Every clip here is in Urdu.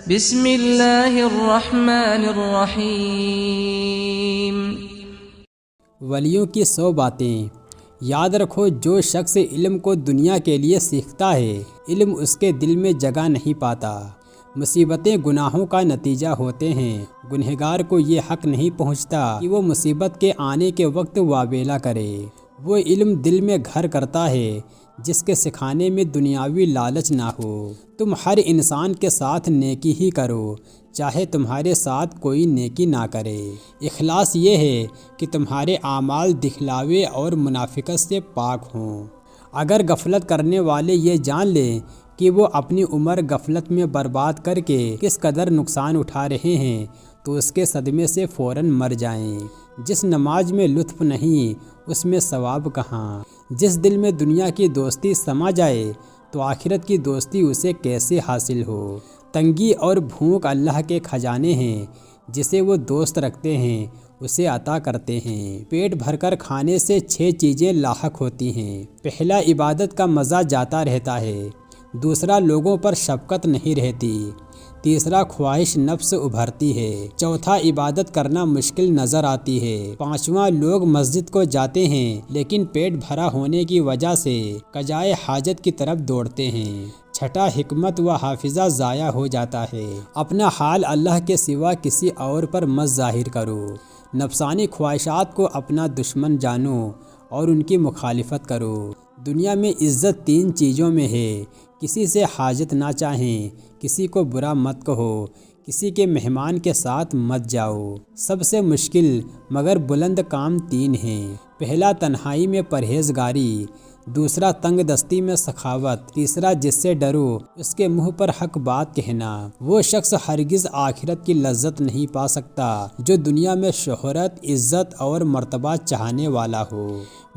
بسم اللہ الرحمن الرحیم۔ ولیوں کی 100 باتیں۔ یاد رکھو، جو شخص علم کو دنیا کے لیے سیکھتا ہے، علم اس کے دل میں جگہ نہیں پاتا۔ مصیبتیں گناہوں کا نتیجہ ہوتے ہیں۔ گنہگار کو یہ حق نہیں پہنچتا کہ وہ مصیبت کے آنے کے وقت واویلا کرے۔ وہ علم دل میں گھر کرتا ہے جس کے سکھانے میں دنیاوی لالچ نہ ہو۔ تم ہر انسان کے ساتھ نیکی ہی کرو، چاہے تمہارے ساتھ کوئی نیکی نہ کرے۔ اخلاص یہ ہے کہ تمہارے اعمال دکھلاوے اور منافقت سے پاک ہوں۔ اگر غفلت کرنے والے یہ جان لیں کہ وہ اپنی عمر غفلت میں برباد کر کے کس قدر نقصان اٹھا رہے ہیں تو اس کے صدمے سے فوراً مر جائیں۔ جس نماز میں لطف نہیں اس میں ثواب کہاں؟ جس دل میں دنیا کی دوستی سما جائے تو آخرت کی دوستی اسے کیسے حاصل ہو؟ تنگی اور بھوک اللہ کے خزانے ہیں، جسے وہ دوست رکھتے ہیں اسے عطا کرتے ہیں۔ پیٹ بھر کر کھانے سے 6 چیزیں لاحق ہوتی ہیں۔ پہلا، عبادت کا مزہ جاتا رہتا ہے۔ دوسرا، لوگوں پر شفقت نہیں رہتی۔ تیسرا، خواہش نفس ابھرتی ہے۔ چوتھا، عبادت کرنا مشکل نظر آتی ہے۔ پانچواں، لوگ مسجد کو جاتے ہیں لیکن پیٹ بھرا ہونے کی وجہ سے قضائے حاجت کی طرف دوڑتے ہیں۔ چھٹا، حکمت و حافظہ ضائع ہو جاتا ہے۔ اپنا حال اللہ کے سوا کسی اور پر مت ظاہر کرو۔ نفسانی خواہشات کو اپنا دشمن جانو اور ان کی مخالفت کرو۔ دنیا میں عزت 3 چیزوں میں ہے: کسی سے حاجت نہ چاہیں، کسی کو برا مت کہو، کسی کے مہمان کے ساتھ مت جاؤ۔ سب سے مشکل مگر بلند کام 3 ہیں۔ پہلا، تنہائی میں پرہیزگاری۔ دوسرا، تنگ دستی میں سخاوت۔ تیسرا، جس سے ڈرو اس کے منہ پر حق بات کہنا۔ وہ شخص ہرگز آخرت کی لذت نہیں پا سکتا جو دنیا میں شہرت، عزت اور مرتبہ چاہنے والا ہو۔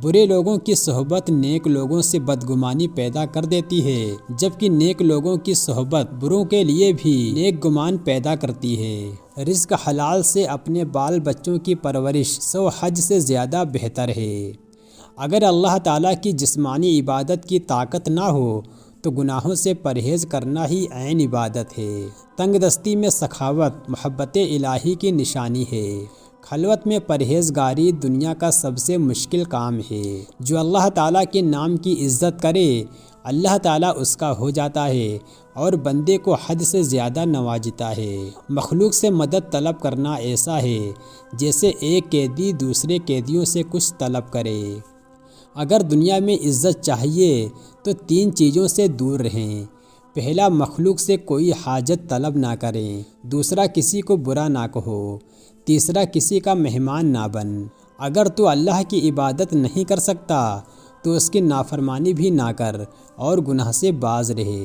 برے لوگوں کی صحبت نیک لوگوں سے بدگمانی پیدا کر دیتی ہے، جبکہ نیک لوگوں کی صحبت بروں کے لیے بھی نیک گمان پیدا کرتی ہے۔ رزق حلال سے اپنے بال بچوں کی پرورش 100 حج سے زیادہ بہتر ہے۔ اگر اللہ تعالیٰ کی جسمانی عبادت کی طاقت نہ ہو تو گناہوں سے پرہیز کرنا ہی عین عبادت ہے۔ تنگ دستی میں سخاوت محبت الہی کی نشانی ہے۔ خلوت میں پرہیزگاری دنیا کا سب سے مشکل کام ہے۔ جو اللہ تعالیٰ کے نام کی عزت کرے اللہ تعالیٰ اس کا ہو جاتا ہے اور بندے کو حد سے زیادہ نوازتا ہے۔ مخلوق سے مدد طلب کرنا ایسا ہے جیسے ایک قیدی دوسرے قیدیوں سے کچھ طلب کرے۔ اگر دنیا میں عزت چاہیے تو 3 چیزوں سے دور رہیں۔ پہلا، مخلوق سے کوئی حاجت طلب نہ کریں۔ دوسرا، کسی کو برا نہ کہو۔ تیسرا، کسی کا مہمان نہ بن۔ اگر تو اللہ کی عبادت نہیں کر سکتا تو اس کی نافرمانی بھی نہ کر اور گناہ سے باز رہے۔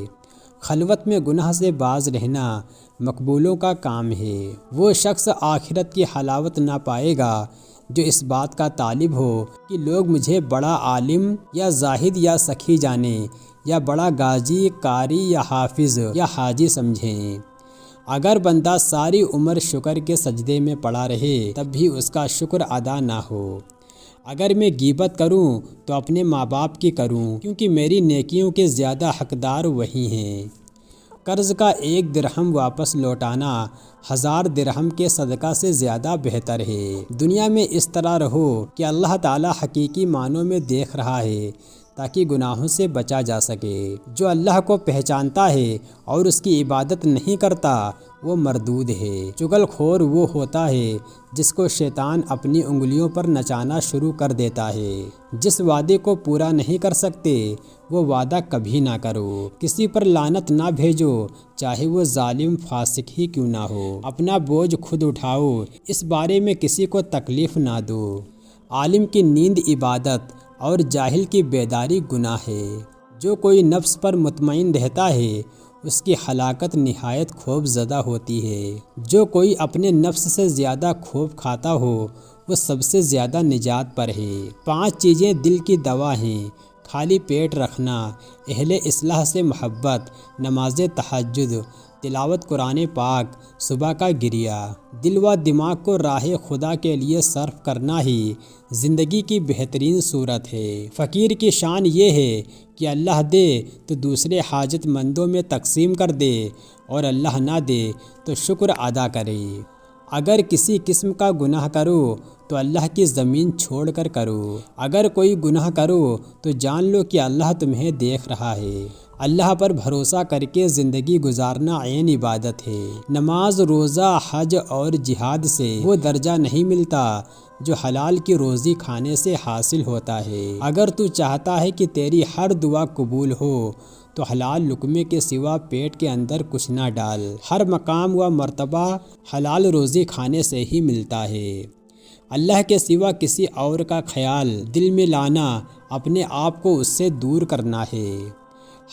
خلوت میں گناہ سے باز رہنا مقبولوں کا کام ہے۔ وہ شخص آخرت کی حلاوت نہ پائے گا جو اس بات کا طالب ہو کہ لوگ مجھے بڑا عالم یا زاہد یا سخی جانیں یا بڑا غازی، قاری یا حافظ یا حاجی سمجھیں۔ اگر بندہ ساری عمر شکر کے سجدے میں پڑا رہے تب بھی اس کا شکر ادا نہ ہو۔ اگر میں غیبت کروں تو اپنے ماں باپ کی کروں، کیونکہ میری نیکیوں کے زیادہ حقدار وہی ہیں۔ قرض کا 1 درہم واپس لوٹانا 1000 درہم کے صدقہ سے زیادہ بہتر ہے۔ دنیا میں اس طرح رہو کہ اللہ تعالیٰ حقیقی معنوں میں دیکھ رہا ہے تاکہ گناہوں سے بچا جا سکے۔ جو اللہ کو پہچانتا ہے اور اس کی عبادت نہیں کرتا وہ مردود ہے۔ چغل خور وہ ہوتا ہے جس کو شیطان اپنی انگلیوں پر نچانا شروع کر دیتا ہے۔ جس وعدے کو پورا نہیں کر سکتے وہ وعدہ کبھی نہ کرو۔ کسی پر لعنت نہ بھیجو چاہے وہ ظالم فاسق ہی کیوں نہ ہو۔ اپنا بوجھ خود اٹھاؤ، اس بارے میں کسی کو تکلیف نہ دو۔ عالم کی نیند عبادت اور جاہل کی بیداری گناہ ہے۔ جو کوئی نفس پر مطمئن رہتا ہے اس کی ہلاکت نہایت خوف زدہ ہوتی ہے۔ جو کوئی اپنے نفس سے زیادہ خوف کھاتا ہو وہ سب سے زیادہ نجات پر ہے۔ 5 چیزیں دل کی دوا ہیں: خالی پیٹ رکھنا، اہل اصلاح سے محبت، نماز تہجد، تلاوت قرآن پاک، صبح کا گریہ۔ دل و دماغ کو راہ خدا کے لیے صرف کرنا ہی زندگی کی بہترین صورت ہے۔ فقیر کی شان یہ ہے کہ اللہ دے تو دوسرے حاجت مندوں میں تقسیم کر دے اور اللہ نہ دے تو شکر ادا کرے۔ اگر کسی قسم کا گناہ کرو تو اللہ کی زمین چھوڑ کر کرو۔ اگر کوئی گناہ کرو تو جان لو کہ اللہ تمہیں دیکھ رہا ہے۔ اللہ پر بھروسہ کر کے زندگی گزارنا عین عبادت ہے۔ نماز، روزہ، حج اور جہاد سے وہ درجہ نہیں ملتا جو حلال کی روزی کھانے سے حاصل ہوتا ہے۔ اگر تو چاہتا ہے کہ تیری ہر دعا قبول ہو تو حلال لقمے کے سوا پیٹ کے اندر کچھ نہ ڈال۔ ہر مقام و مرتبہ حلال روزی کھانے سے ہی ملتا ہے۔ اللہ کے سوا کسی اور کا خیال دل میں لانا اپنے آپ کو اس سے دور کرنا ہے۔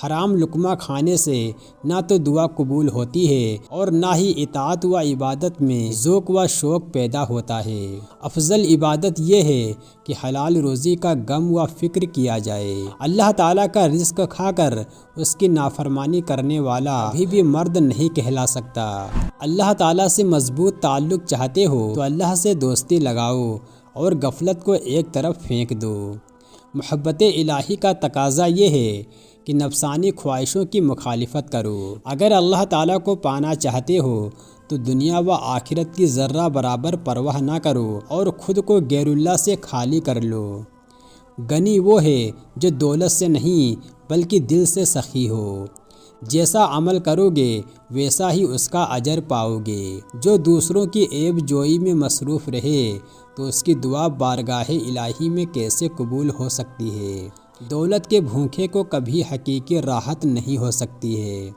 حرام لقمہ کھانے سے نہ تو دعا قبول ہوتی ہے اور نہ ہی اطاعت و عبادت میں ذوق و شوق پیدا ہوتا ہے۔ افضل عبادت یہ ہے کہ حلال روزی کا غم و فکر کیا جائے۔ اللہ تعالیٰ کا رزق کھا کر اس کی نافرمانی کرنے والا ابھی بھی مرد نہیں کہلا سکتا۔ اللہ تعالیٰ سے مضبوط تعلق چاہتے ہو تو اللہ سے دوستی لگاؤ اور غفلت کو ایک طرف پھینک دو۔ محبت الہی کا تقاضا یہ ہے کہ نفسانی خواہشوں کی مخالفت کرو۔ اگر اللہ تعالیٰ کو پانا چاہتے ہو تو دنیا و آخرت کی ذرہ برابر پرواہ نہ کرو اور خود کو غیر اللہ سے خالی کر لو۔ غنی وہ ہے جو دولت سے نہیں بلکہ دل سے سخی ہو۔ جیسا عمل کرو گے ویسا ہی اس کا اجر پاؤ گے۔ جو دوسروں کی عیب جوئی میں مصروف رہے تو اس کی دعا بارگاہ الہی میں کیسے قبول ہو سکتی ہے؟ دولت کے بھوکے کو کبھی حقیقی راحت نہیں ہو سکتی ہے۔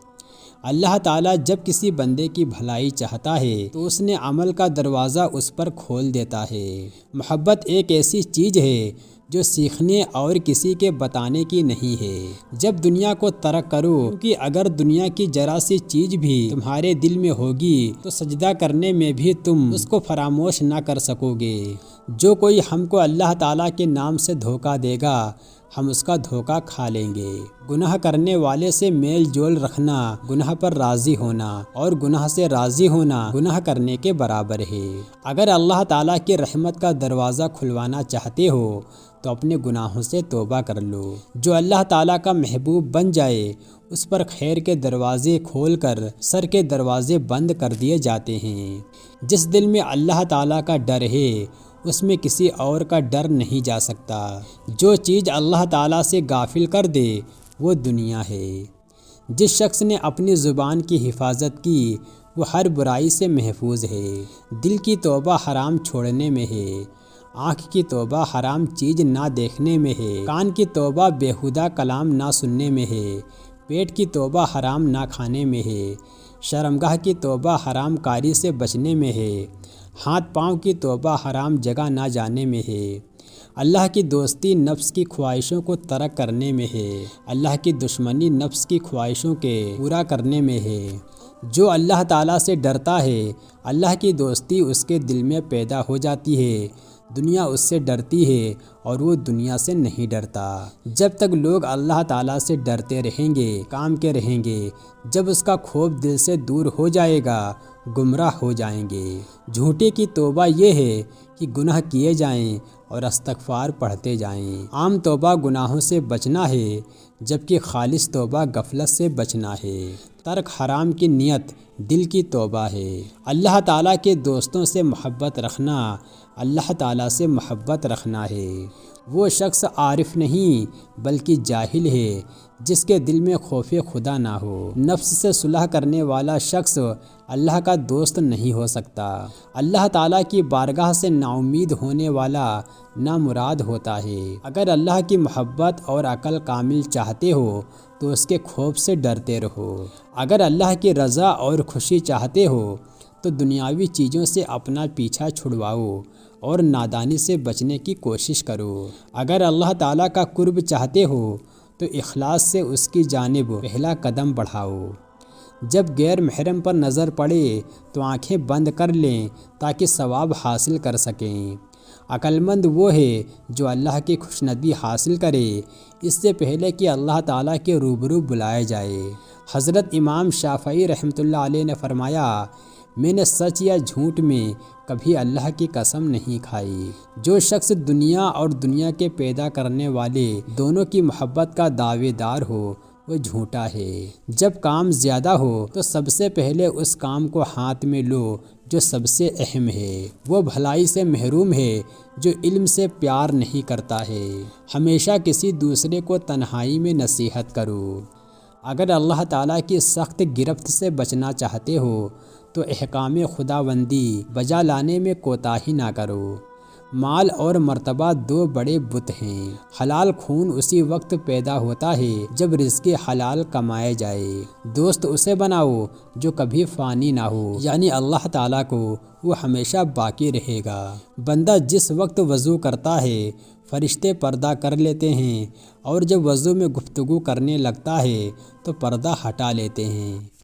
اللہ تعالیٰ جب کسی بندے کی بھلائی چاہتا ہے تو اس نے عمل کا دروازہ اس پر کھول دیتا ہے۔ محبت ایک ایسی چیز ہے جو سیکھنے اور کسی کے بتانے کی نہیں ہے۔ جب دنیا کو ترک کرو، کیونکہ اگر دنیا کی ذرا سی چیز بھی تمہارے دل میں ہوگی تو سجدہ کرنے میں بھی تم اس کو فراموش نہ کر سکو گے۔ جو کوئی ہم کو اللہ تعالیٰ کے نام سے دھوکہ دے گا ہم اس کا دھوکہ کھا لیں گے۔ گناہ کرنے والے سے میل جول رکھنا گناہ پر راضی ہونا اور گناہ سے راضی ہونا گناہ کرنے کے برابر ہے۔ اگر اللہ تعالیٰ کی رحمت کا دروازہ کھلوانا چاہتے ہو تو اپنے گناہوں سے توبہ کر لو۔ جو اللہ تعالیٰ کا محبوب بن جائے اس پر خیر کے دروازے کھول کر شر کے دروازے بند کر دیے جاتے ہیں۔ جس دل میں اللہ تعالیٰ کا ڈر ہے اس میں کسی اور کا ڈر نہیں جا سکتا۔ جو چیز اللہ تعالیٰ سے غافل کر دے وہ دنیا ہے۔ جس شخص نے اپنی زبان کی حفاظت کی وہ ہر برائی سے محفوظ ہے۔ دل کی توبہ حرام چھوڑنے میں ہے، آنکھ کی توبہ حرام چیز نہ دیکھنے میں ہے، کان کی توبہ بیہودہ کلام نہ سننے میں ہے، پیٹ کی توبہ حرام نہ کھانے میں ہے، شرمگاہ کی توبہ حرام کاری سے بچنے میں ہے، ہاتھ پاؤں کی توبہ حرام جگہ نہ جانے میں ہے، اللہ کی دوستی نفس کی خواہشوں کو ترک کرنے میں ہے، اللہ کی دشمنی نفس کی خواہشوں کے پورا کرنے میں ہے۔ جو اللہ تعالیٰ سے ڈرتا ہے اللہ کی دوستی اس کے دل میں پیدا ہو جاتی ہے۔ دنیا اس سے ڈرتی ہے اور وہ دنیا سے نہیں ڈرتا۔ جب تک لوگ اللہ تعالیٰ سے ڈرتے رہیں گے کام کے رہیں گے، جب اس کا خوف دل سے دور ہو جائے گا گمراہ ہو جائیں گے۔ جھوٹے کی توبہ یہ ہے کہ گناہ کیے جائیں اور استغفار پڑھتے جائیں۔ عام توبہ گناہوں سے بچنا ہے جبکہ خالص توبہ غفلت سے بچنا ہے۔ ترک حرام کی نیت دل کی توبہ ہے۔ اللہ تعالیٰ کے دوستوں سے محبت رکھنا اللہ تعالیٰ سے محبت رکھنا ہے۔ وہ شخص عارف نہیں بلکہ جاہل ہے جس کے دل میں خوف خدا نہ ہو۔ نفس سے صلح کرنے والا شخص اللہ کا دوست نہیں ہو سکتا۔ اللہ تعالیٰ کی بارگاہ سے نا امید ہونے والا نامراد ہوتا ہے۔ اگر اللہ کی محبت اور عقل کامل چاہتے ہو تو اس کے خوف سے ڈرتے رہو۔ اگر اللہ کی رضا اور خوشی چاہتے ہو تو دنیاوی چیزوں سے اپنا پیچھا چھڑواؤ اور نادانی سے بچنے کی کوشش کرو۔ اگر اللہ تعالیٰ کا قرب چاہتے ہو تو اخلاص سے اس کی جانب پہلا قدم بڑھاؤ۔ جب غیر محرم پر نظر پڑے تو آنکھیں بند کر لیں تاکہ ثواب حاصل کر سکیں۔ عقل مند وہ ہے جو اللہ کی خوشنودی حاصل کرے اس سے پہلے کہ اللہ تعالیٰ کے روبرو بلائے جائے۔ حضرت امام شافعی رحمۃ اللہ علیہ نے فرمایا، میں نے سچ یا جھوٹ میں کبھی اللہ کی قسم نہیں کھائی۔ جو شخص دنیا اور دنیا کے پیدا کرنے والے دونوں کی محبت کا دعوے دار ہو وہ جھوٹا ہے۔ جب کام زیادہ ہو تو سب سے پہلے اس کام کو ہاتھ میں لو جو سب سے اہم ہے۔ وہ بھلائی سے محروم ہے جو علم سے پیار نہیں کرتا ہے۔ ہمیشہ کسی دوسرے کو تنہائی میں نصیحت کرو۔ اگر اللہ تعالیٰ کی سخت گرفت سے بچنا چاہتے ہو تو احکام خداوندی بجا لانے میں کوتاہی نہ کرو۔ مال اور مرتبہ دو بڑے بت ہیں۔ حلال خون اسی وقت پیدا ہوتا ہے جب رزق حلال کمائے جائے۔ دوست اسے بناؤ جو کبھی فانی نہ ہو، یعنی اللہ تعالیٰ کو، وہ ہمیشہ باقی رہے گا۔ بندہ جس وقت وضو کرتا ہے فرشتے پردہ کر لیتے ہیں، اور جب وضو میں گفتگو کرنے لگتا ہے تو پردہ ہٹا لیتے ہیں۔